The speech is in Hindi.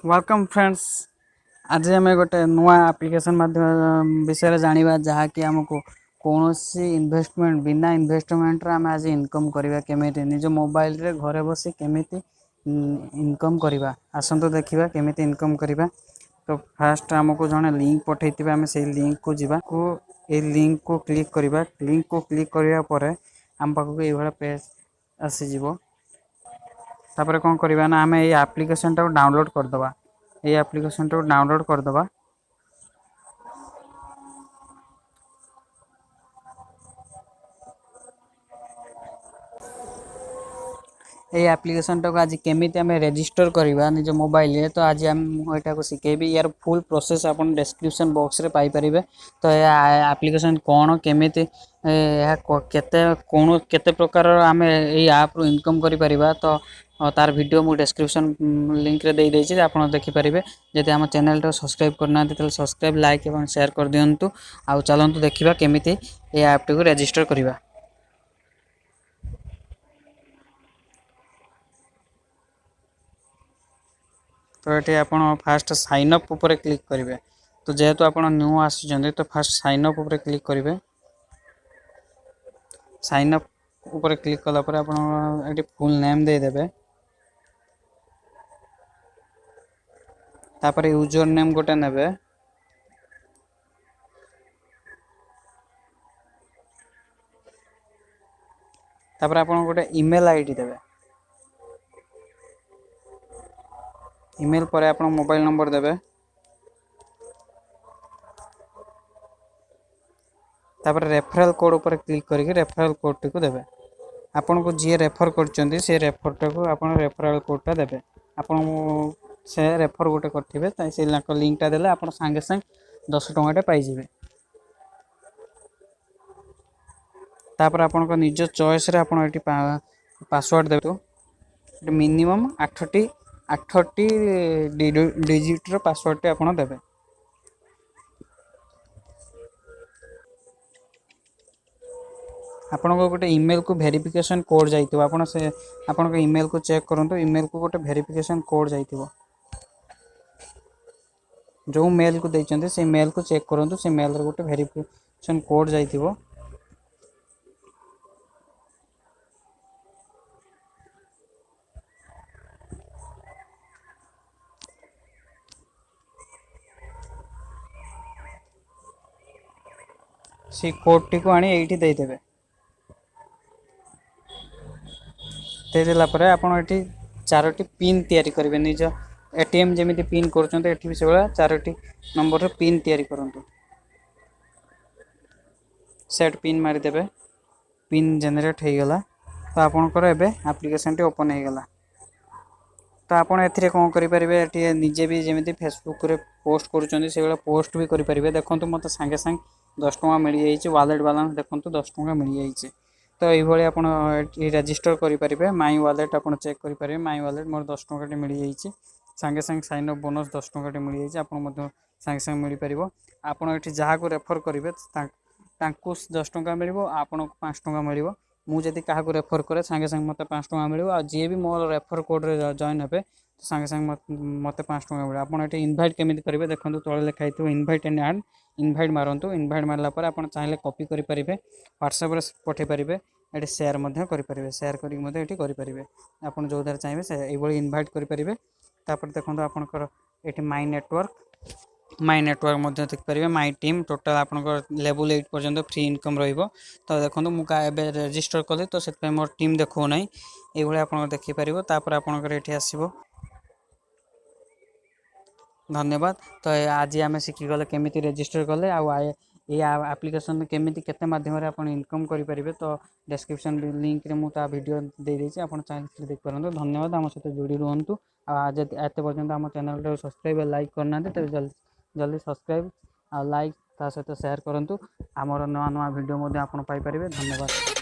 Welcome friends. आज आम गोटे नुआ एप्लिकेशन विषय जाना जहाँकि आमको कौन इन्वेस्टमेंट बिना इन्वेस्टमेंट आम आज इनकम करवा केमी निज मोबाइल रे घरे बसी केमी इनकम करवा आसतु देखा केमी इनकम करवा। तो फास्ट आमको जड़े लिंक पठे आम से लिंक को जीवा को ये लिंक को क्लिक करवा। लिंक को क्लिक करने आम पाखक ये पेज आसीज। तापर कौन करवा ना आम ये एप्लिकेशन टाक डाउनलोड करदे। ये एप्लिकेशन टाक डाउनलोड करदे। ये एप्लिकेशन टाक आज केमी आम रेजिस्टर करवा निज मोबाइल रे। तो आज आम यहाँ को शिखेबी यार फुल प्रोसेस आप डिस्क्रिप्शन बॉक्स रे पाई परिबे। तो यह एप्लिकेशन कौन केमी केते प्रकार आम ये आप इनकम करि परिबा। तो तार वीडियो मु डिस्क्रिप्शन लिंक रे दे देछि आप देखिपारे। जदि आम चैनल तो सब्सक्राइब करना तो सब्सक्राइब लाइक और शेयर कर दिंतु। आउ चलतु देखा केमी ये ऐप टी को रेजिस्टर करवा। तो ये आप फास्ट साइन अप उपर क्लिक करेंगे। तो जेहेतु आप न्यू आसुँच तो फास्ट साइन अप उपर क्लिक करेंगे। साइन अप उपर क्लिक कलापर आप फुल नेम देदेवे। तापर यूजर नेम गोटे नेबे। तापर आप गोटे ईमेल आईडी देवे। ईमेल पर आप मोबाइल नंबर देवे। तापर रेफरल कोड उपर क्लिक करके रेफरल कोड टी को देवे। आपन को जी रेफर करचंदी से रेफर टाको आपन रेफरल कोड टा देवे। आपन से रेफर गोटे करथिबे से लिंक टा देले आपन संगे संग 10 टंका पाई जिवे। तापर आपन को निज चॉइस रे आपन एटी पासवर्ड देबे। तो मिनिमम 8टी डिजिट रो पासवर्ड टे आपन देबे। आपन को गोटे ईमेल को वेरिफिकेशन कोड जाइतो। आपन से आपन को ईमेल को चेक करंतु। ईमेल को गोटे वेरिफिकेशन कोड जाइतो। जो मेल को देचंते से मेल को चेक करंतु। से मेल रे गोटे वेरिफिकेशन कोड जाइतो। से कोड टी को आनी एठी देई देबे। देदेला परे आपण एठी 4टी पिन तयारी करिवे। निज एटीएम जेमिति पिन करचंते एठी भी सेबला 4टी नंबर रे पिन तयारी करंतु। सेट पिन मारि देबे। पिन जनरेट हे गला। तो आपनकर एबे एप्लिकेशन टी ओपन हे गला। तो आपण एथिरे कोन करि परिबे एठी निजे भी जेमिति फेसबुक रे पोस्ट करूचंदी सेबला पोस्ट भी करि परिबे। देखंतु मते संगे संग 10 टका मिल जाइछि। वॉलेट बैलेंस देखंतु 10 टका मिल जाइछि। तो ये आप रेजिस्टर करेंगे। माई वालेट आप चेक करेंगे। माई वालेट मोर 10 टका मिल जाइए। सांगे सांगे साइन अप बोनस 10 टका मिल जाइए। आप सांगे सांगे मिल पार। आपड़ ये जहाँ को रेफर करेंगे 10 टका मिल। आपन को 5 टका मिल। मुझे क्या रेफर करे सांगे सांगे मत 5 टका मिल। आ जी भी मोर रेफर कोड रे जॉइन हे तो सांगे सांगे मत 5 टका मिले। आप इनभाइट केमी करेंगे देखो तले लिखाई इनभाइट एंड ऐड। इनभाइट मारंतु। इनभाइट मारला पर आप चाहिए कॉपी करेंगे व्हाट्सएप रे पठे पारे। ये सेयार करेंगे। सेयार करेंगे आप जो द्वारा चाहिए से ये इनभाइट करेंगे। तापर देखो आपंकर ये माई नेटवर्क देखिपारे। माई टीम टोटाल आप लेवल 8 पर्यंत फ्री इनकम रहिबो। तो देखो मुझे रेजिस्टर कली तो से मोर टीम देखो ना ये आप देखिपार। तापर आपंकर ये आसो। धन्यवाद। तो आज आम शिखीगले केमी रेजिस्टर कले ये एप्लिकेशन केमी केते माध्यम आप इनकम करेंगे। तो डिस्क्रिप्शन लिंक रे मुझे वीडियो दे देछि। आप चाहिए देख पारंतु। धन्यवाद। आम सहित जोड़ी रुहतु। आज एत पर्यंत आम चैनल सब्सक्राइब लाइक करना तो जल्दी सब्सक्राइब आ लाइक ता सहित शेयर करंतु। आमर नुआ नुआ वीडियो आप पाई परिबे। धन्यवाद।